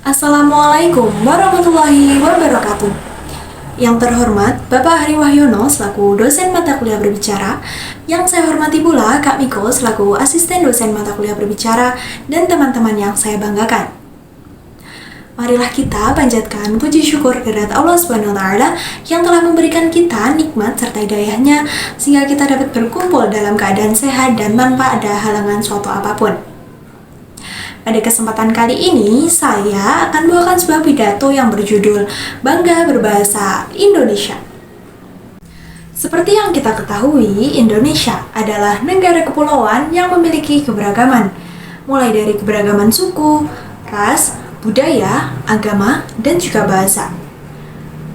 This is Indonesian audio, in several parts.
Assalamualaikum warahmatullahi wabarakatuh. Yang terhormat Bapak Hari Wahyono selaku dosen mata kuliah berbicara, yang saya hormati pula Kak Miko selaku asisten dosen mata kuliah berbicara, dan teman-teman yang saya banggakan. Marilah kita panjatkan puji syukur kehadirat Allah Subhanahu wa Ta'ala yang telah memberikan kita nikmat serta hidayahnya sehingga kita dapat berkumpul dalam keadaan sehat dan tanpa ada halangan suatu apapun. Pada kesempatan kali ini, saya akan membawakan sebuah pidato yang berjudul Bangga Berbahasa Indonesia. Seperti yang kita ketahui, Indonesia adalah negara kepulauan yang memiliki keberagaman, mulai dari keberagaman suku, ras, budaya, agama, dan juga bahasa.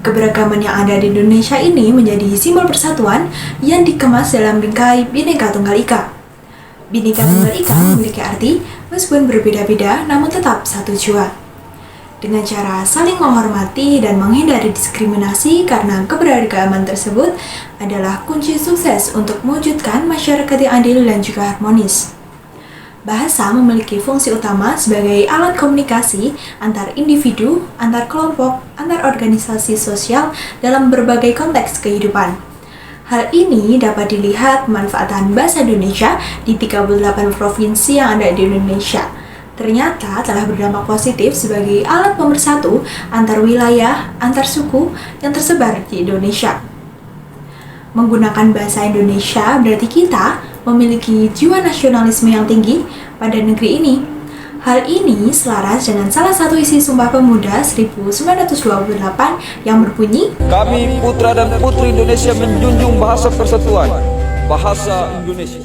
Keberagaman yang ada di Indonesia ini menjadi simbol persatuan yang dikemas dalam bingkai Bhinneka Tunggal Ika. Bhinneka Tunggal Ika memiliki arti meskipun berbeda-beda namun tetap satu jua. Dengan cara saling menghormati dan menghindari diskriminasi karena keberagaman tersebut adalah kunci sukses untuk mewujudkan masyarakat yang adil dan juga harmonis. Bahasa memiliki fungsi utama sebagai alat komunikasi antar individu, antar kelompok, antar organisasi sosial dalam berbagai konteks kehidupan. Hal ini dapat dilihat pemanfaatan bahasa Indonesia di 38 provinsi yang ada di Indonesia. Ternyata telah berdampak positif sebagai alat pemersatu antar wilayah, antar suku yang tersebar di Indonesia. Menggunakan bahasa Indonesia berarti kita memiliki jiwa nasionalisme yang tinggi pada negeri ini. Hal ini selaras dengan salah satu isi Sumpah Pemuda 1928 yang berbunyi, "Kami putra dan putri Indonesia menjunjung bahasa persatuan, bahasa Indonesia."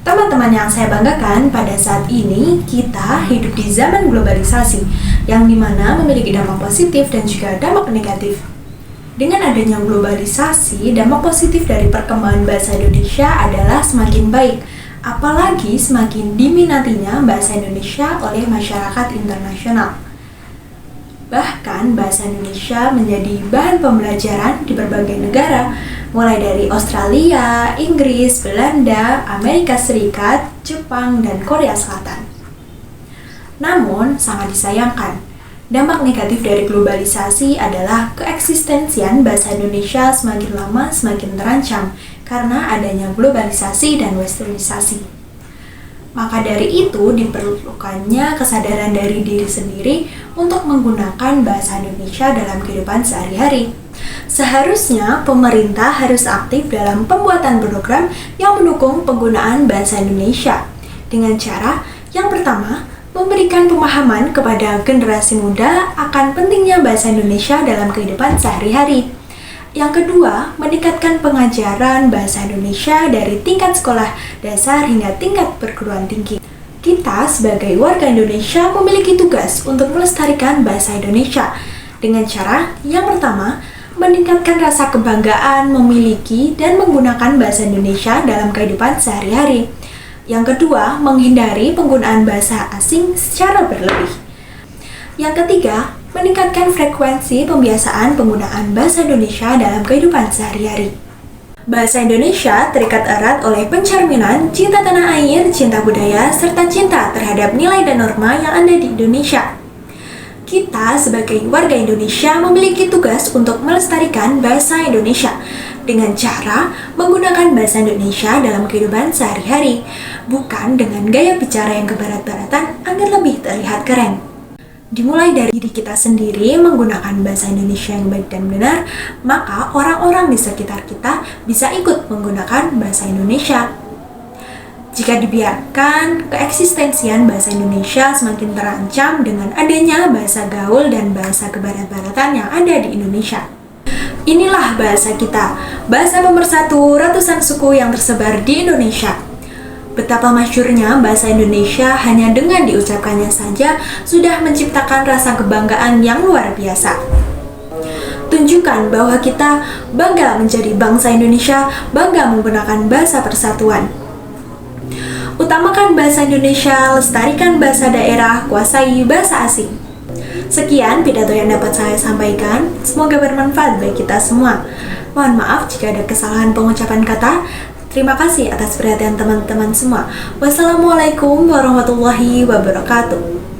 Teman-teman yang saya banggakan, pada saat ini kita hidup di zaman globalisasi yang dimana memiliki dampak positif dan juga dampak negatif. Dengan adanya globalisasi, dampak positif dari perkembangan bahasa Indonesia adalah semakin baik, apalagi semakin diminatinya bahasa Indonesia oleh masyarakat internasional. Bahkan bahasa Indonesia menjadi bahan pembelajaran di berbagai negara, mulai dari Australia, Inggris, Belanda, Amerika Serikat, Jepang, dan Korea Selatan. Namun, sangat disayangkan, dampak negatif dari globalisasi adalah keeksistensian bahasa Indonesia semakin lama semakin terancam karena adanya globalisasi dan westernisasi. Maka dari itu diperlukannya kesadaran dari diri sendiri untuk menggunakan bahasa Indonesia dalam kehidupan sehari-hari. Seharusnya pemerintah harus aktif dalam pembuatan program yang mendukung penggunaan bahasa Indonesia dengan cara yang pertama, memberikan pemahaman kepada generasi muda akan pentingnya bahasa Indonesia dalam kehidupan sehari-hari. Yang kedua, meningkatkan pengajaran bahasa Indonesia dari tingkat sekolah dasar hingga tingkat perguruan tinggi. Kita sebagai warga Indonesia memiliki tugas untuk melestarikan bahasa Indonesia dengan cara yang pertama, meningkatkan rasa kebanggaan memiliki dan menggunakan bahasa Indonesia dalam kehidupan sehari-hari. Yang kedua, menghindari penggunaan bahasa asing secara berlebih. Yang ketiga, meningkatkan frekuensi pembiasaan penggunaan bahasa Indonesia dalam kehidupan sehari-hari. Bahasa Indonesia terikat erat oleh pencerminan cinta tanah air, cinta budaya, serta cinta terhadap nilai dan norma yang ada di Indonesia. Kita sebagai warga Indonesia memiliki tugas untuk melestarikan bahasa Indonesia dengan cara menggunakan bahasa Indonesia dalam kehidupan sehari-hari, bukan dengan gaya bicara yang kebarat-baratan agar lebih terlihat keren. Dimulai dari diri kita sendiri menggunakan bahasa Indonesia yang baik dan benar, maka orang-orang di sekitar kita bisa ikut menggunakan bahasa Indonesia. Jika dibiarkan, keeksistensian bahasa Indonesia semakin terancam dengan adanya bahasa gaul dan bahasa kebarat-baratan yang ada di Indonesia. Inilah bahasa kita, bahasa pemersatu ratusan suku yang tersebar di Indonesia. Betapa masyhurnya bahasa Indonesia hanya dengan diucapkannya saja sudah menciptakan rasa kebanggaan yang luar biasa. Tunjukkan bahwa kita bangga menjadi bangsa Indonesia, bangga menggunakan bahasa persatuan. Utamakan bahasa Indonesia, lestarikan bahasa daerah, kuasai bahasa asing. Sekian pidato yang dapat saya sampaikan, semoga bermanfaat bagi kita semua. Mohon maaf jika ada kesalahan pengucapan kata. Terima kasih atas perhatian teman-teman semua. Wassalamualaikum warahmatullahi wabarakatuh.